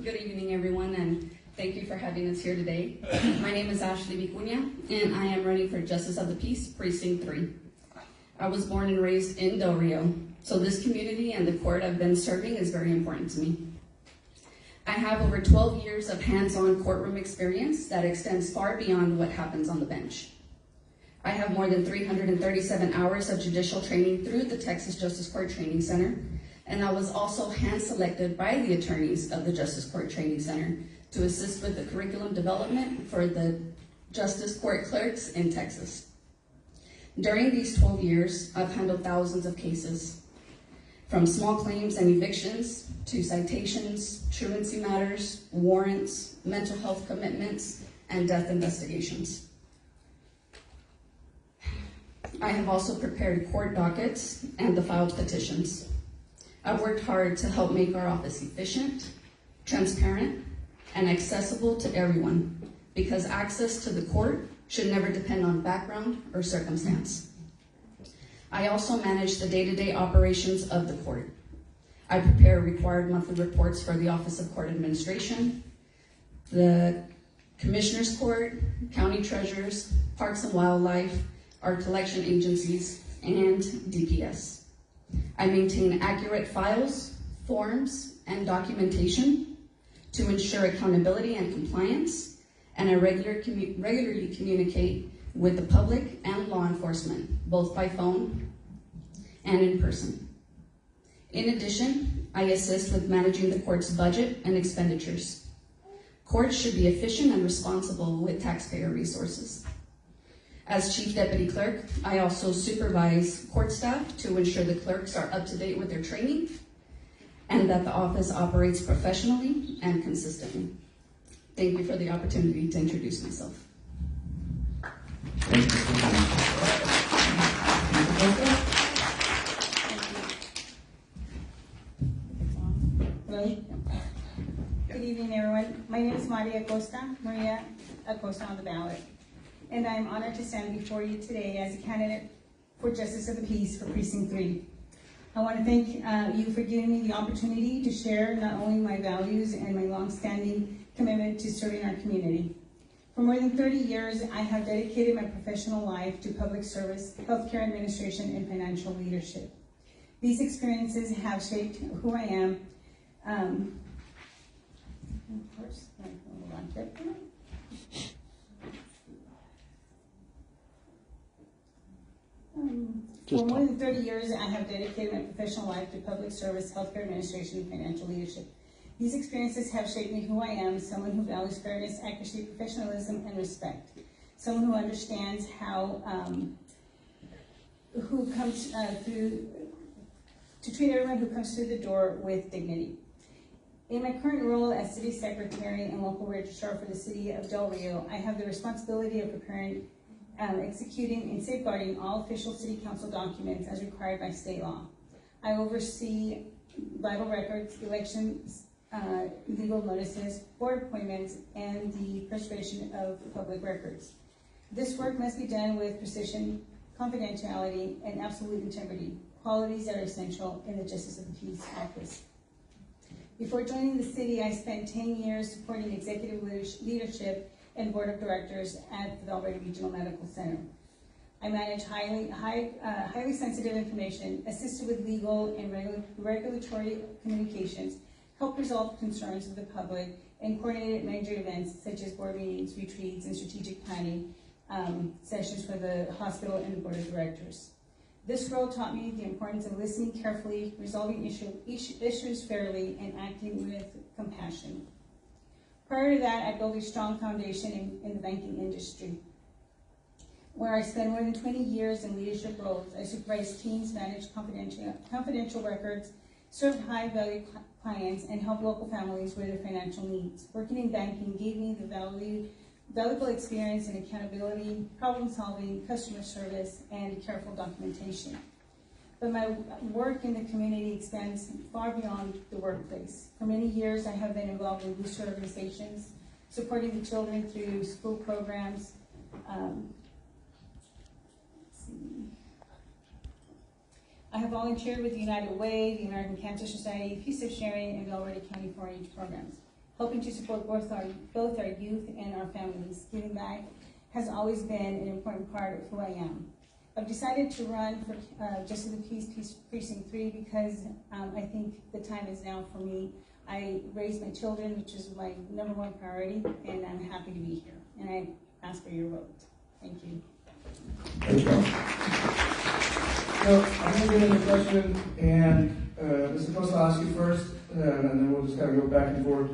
Good evening, everyone, and thank you for having us here today. My name is Vicuna, and I am running for Justice of the Peace, Precinct 3. I was born and raised in Del Rio, so this community and the court I've been serving is very important to me. I have over 12 years of hands-on courtroom experience that extends far beyond what happens on the bench. I have more than 337 hours of judicial training through the Texas Justice Court Training Center, and I was also hand-selected by the attorneys of the Justice Court Training Center to assist with the curriculum development for the Justice Court clerks in Texas. During these 12 years, I've handled thousands of cases, from small claims and evictions to citations, truancy matters, warrants, mental health commitments, and death investigations. I have also prepared court dockets and the filed petitions. I've worked hard to help make our office efficient, transparent, and accessible to everyone, because access to the court should never depend on background or circumstance. I also manage the day-to-day operations of the court. I prepare required monthly reports for the Office of Court Administration, the Commissioner's Court, County Treasurers, Parks and Wildlife, our collection agencies, and DPS. I maintain accurate files, forms, and documentation to ensure accountability and compliance, and I regularly communicate with the public and law enforcement, both by phone and in person. In addition, I assist with managing the court's budget and expenditures. Courts should be efficient and responsible with taxpayer resources. As Chief Deputy Clerk, I also supervise court staff to ensure the clerks are up to date with their training and that the office operates professionally and consistently. Thank you for the opportunity to introduce myself. Thank you. Good evening, everyone. My name is Maria Acosta on the ballot, and I'm honored to stand before you today as a candidate for Justice of the Peace for Precinct 3. I want to thank you for giving me the opportunity to share not only my values and my long-standing commitment to serving our community. For more than 30 years, I have dedicated my professional life to public service, healthcare administration, and financial leadership. These experiences have shaped who I am. Of course, hold on here. For more than 30 years, I have dedicated my professional life to public service, healthcare administration, and financial leadership. These experiences have shaped me who I am, someone who values fairness, accuracy, professionalism, and respect. Someone who understands who comes to treat everyone who comes through the door with dignity. In my current role as City Secretary and Local Registrar for the City of Del Rio, I have the responsibility of preparing, executing, and safeguarding all official City Council documents as required by state law. I oversee vital records, elections, legal notices, board appointments, and the preservation of public records. This work must be done with precision, confidentiality, and absolute integrity, qualities that are essential in the Justice of the Peace Office. Before joining the city, I spent 10 years supporting executive leadership and board of directors at the Del Rio Regional Medical Center. I manage highly sensitive information, assisted with legal and regulatory communications, helped resolve concerns of the public, and coordinated major events such as board meetings, retreats, and strategic planning sessions for the hospital and the board of directors. This role taught me the importance of listening carefully, resolving issues fairly, and acting with compassion. Prior to that, I built a strong foundation in the banking industry, where I spent more than 20 years in leadership roles. I supervised teams, managed confidential records, served high-value clients, and helped local families with their financial needs. Working in banking gave me the valuable experience in accountability, problem-solving, customer service, and careful documentation. But my work in the community extends far beyond the workplace. For many years, I have been involved in booster organizations, supporting the children through school programs. I have volunteered with the United Way, the American Cancer Society, Peace of Sharing, and the Del Rio County 4-H programs. helping to support both our youth and our families. Giving back has always been an important part of who I am. I've decided to run for Justice of the Peace Precinct 3 because I think the time is now for me. I raised my children, which is my #1 priority, and I'm happy to be here. And I ask for your vote. Thank you. Thank you. So I'm going to get into the question, and Ms. Acosta, I'll ask you first, and then we'll just kind of go back and forth.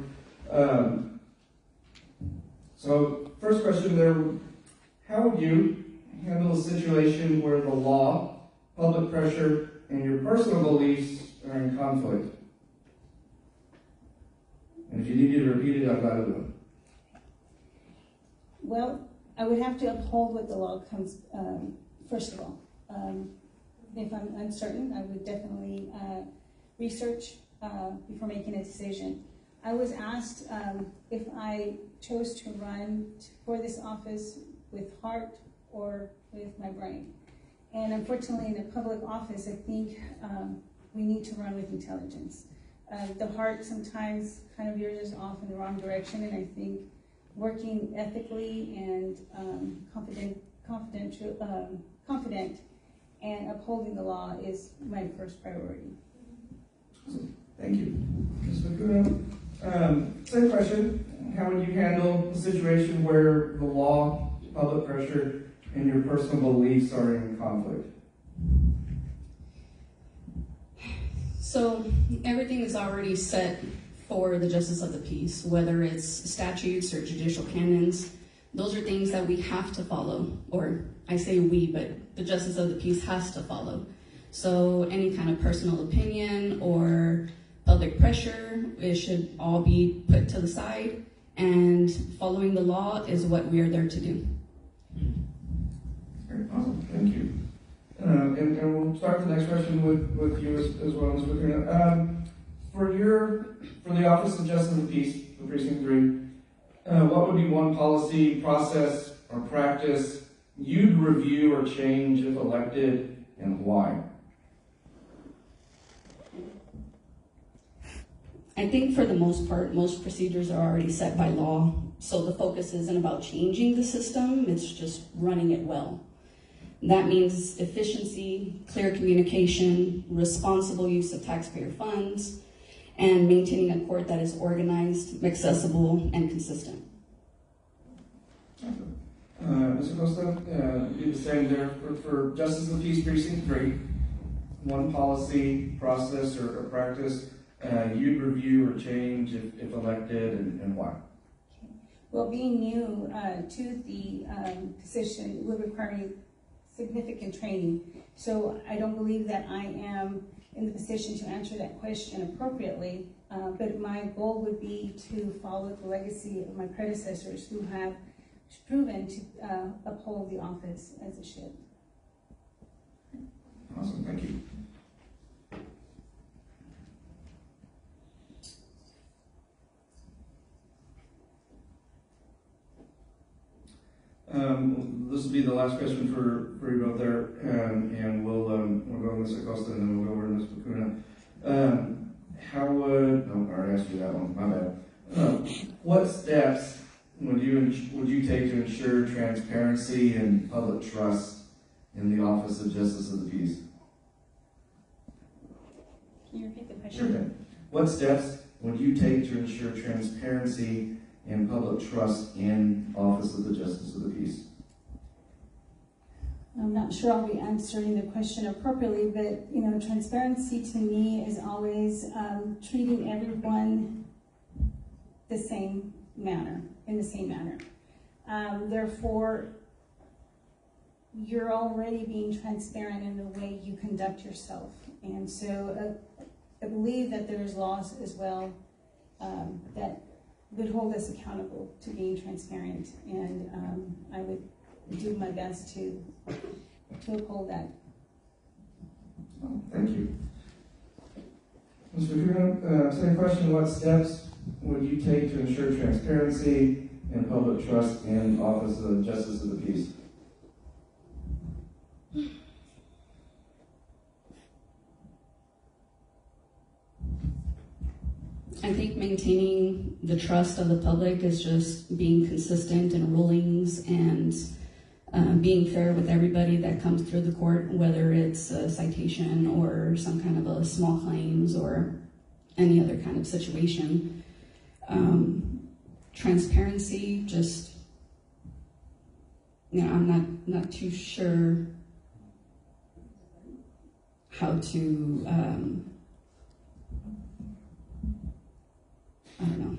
So first question there, how would you handle a situation where the law, public pressure, and your personal beliefs are in conflict? And if you need me to repeat it, I've got it. Well, I would have to uphold what the law comes, first of all. If I'm uncertain, I would definitely research before making a decision. I was asked if I chose to run for this office with heart or with my brain. And unfortunately, in a public office, I think we need to run with intelligence. The heart sometimes kind of veers us off in the wrong direction, and I think working ethically and confident and upholding the law is my first priority. Thank you. Ms. Vicuna, same question. How would you handle a situation where the law, public pressure, and your personal beliefs are in conflict? So everything is already set for the justice of the peace, whether it's statutes or judicial canons. Those are things that we have to follow, or I say we, but the justice of the peace has to follow. So any kind of personal opinion or public pressure, it should all be put to the side, and following the law is what we are there to do. Very awesome, thank you. And we'll start the next question with you as well, Ms. Vicuna. For the Office of Justice of the Peace, for Precinct 3, what would be one policy, process, or practice you'd review or change if elected, and why? I think for the most part, most procedures are already set by law, so the focus isn't about changing the system, it's just running it well. That means efficiency, clear communication, responsible use of taxpayer funds, and maintaining a court that is organized, accessible, and consistent. Mr. Acosta, do the same there for Justice of the Peace Precinct 3. One policy, process, or practice you'd review or change if elected, and why? Well, being new to the position would require significant training. So I don't believe that I am in the position to answer that question appropriately, but my goal would be to follow the legacy of my predecessors who have proven to uphold the office as it should. Awesome, thank you. This will be the last question for you both there, and we'll go to Ms. Acosta and then we'll go over to Ms. Vicuna. How would, I already asked you that one, my bad. What steps would you take to ensure transparency and public trust in the Office of Justice of the Peace? Can you repeat the question? Sure thing. What steps would you take to ensure transparency and public trust in Office of the Justice of the Peace? I'm not sure I'll be answering the question appropriately, but transparency to me is always treating everyone in the same manner. Therefore, you're already being transparent in the way you conduct yourself, and so I believe that there's laws as well that would hold us accountable to being transparent, and I would do my best to uphold that. Thank you. Mr. Vicuna, same question. What steps would you take to ensure transparency and public trust in Office of Justice of the Peace? I think maintaining the trust of the public is just being consistent in rulings and being fair with everybody that comes through the court, whether it's a citation or some kind of a small claims or any other kind of situation. Transparency, just, I'm not too sure how to, I don't know.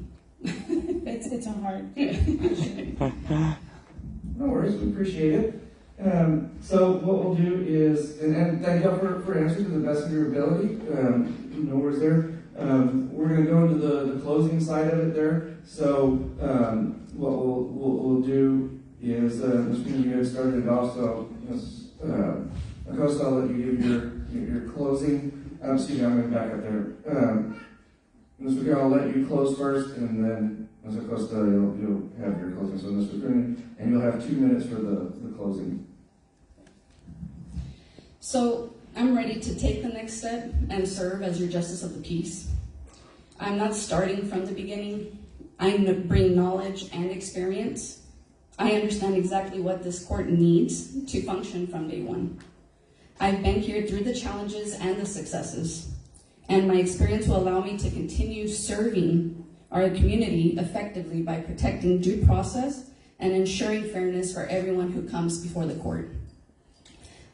It's a hard. No worries, we appreciate it. So what we'll do is, and thank y'all for answering to the best of your ability. No worries there. We're going to go into the closing side of it there. So what we'll do is, Ms. Vicuna, you had started it off, so Ms. Acosta, I'll let you give your closing. Excuse me, I'm going to back up there. Ms. Vicuna, I'll let you close first, and then Ms. Acosta, you'll have your closing. So Ms. Vicuna, and you'll have 2 minutes for the closing. So I'm ready to take the next step and serve as your Justice of the Peace. I'm not starting from the beginning. I bring knowledge and experience. I understand exactly what this court needs to function from day one. I've been here through the challenges and the successes, and my experience will allow me to continue serving our community effectively by protecting due process and ensuring fairness for everyone who comes before the court.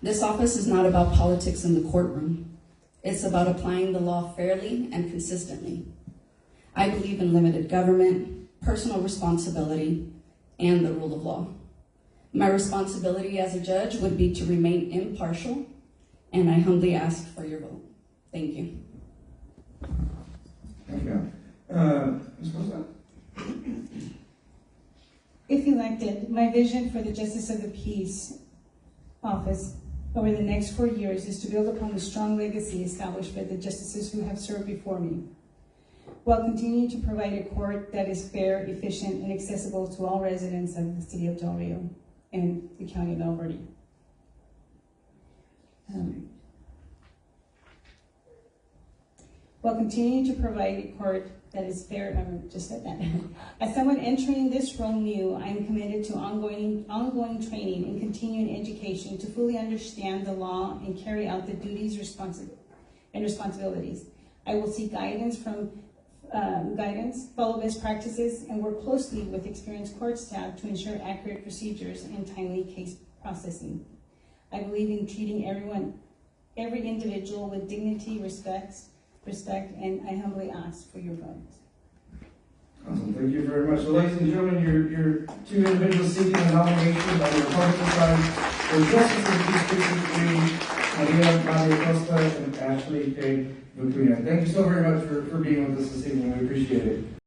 This office is not about politics in the courtroom. It's about applying the law fairly and consistently. I believe in limited government, personal responsibility, and the rule of law. My responsibility as a judge would be to remain impartial, and I humbly ask for your vote. Thank you. Thank you. Ms. Costa? If elected, my vision for the Justice of the Peace office over the next 4 years is to build upon the strong legacy established by the justices who have served before me, while continuing to provide a court that is fair, efficient, and accessible to all residents of the city of Del Rio and the county of Alberta. While continuing to provide a court that is fair, I just said that. As someone entering this role new, I am committed to ongoing training and continuing education to fully understand the law and carry out the duties and responsibilities. I will seek guidance, follow best practices, and work closely with experienced court staff to ensure accurate procedures and timely case processing. I believe in treating every individual with dignity, respect, and I humbly ask for your vote. Awesome, thank you very much. So, ladies and gentlemen, your two individuals seeking the nomination on the Republican side for Justice of the Peace District 3, Maria Acosta and Ashley K. Vicuna. Thank you so very much for being with us this evening. We appreciate it.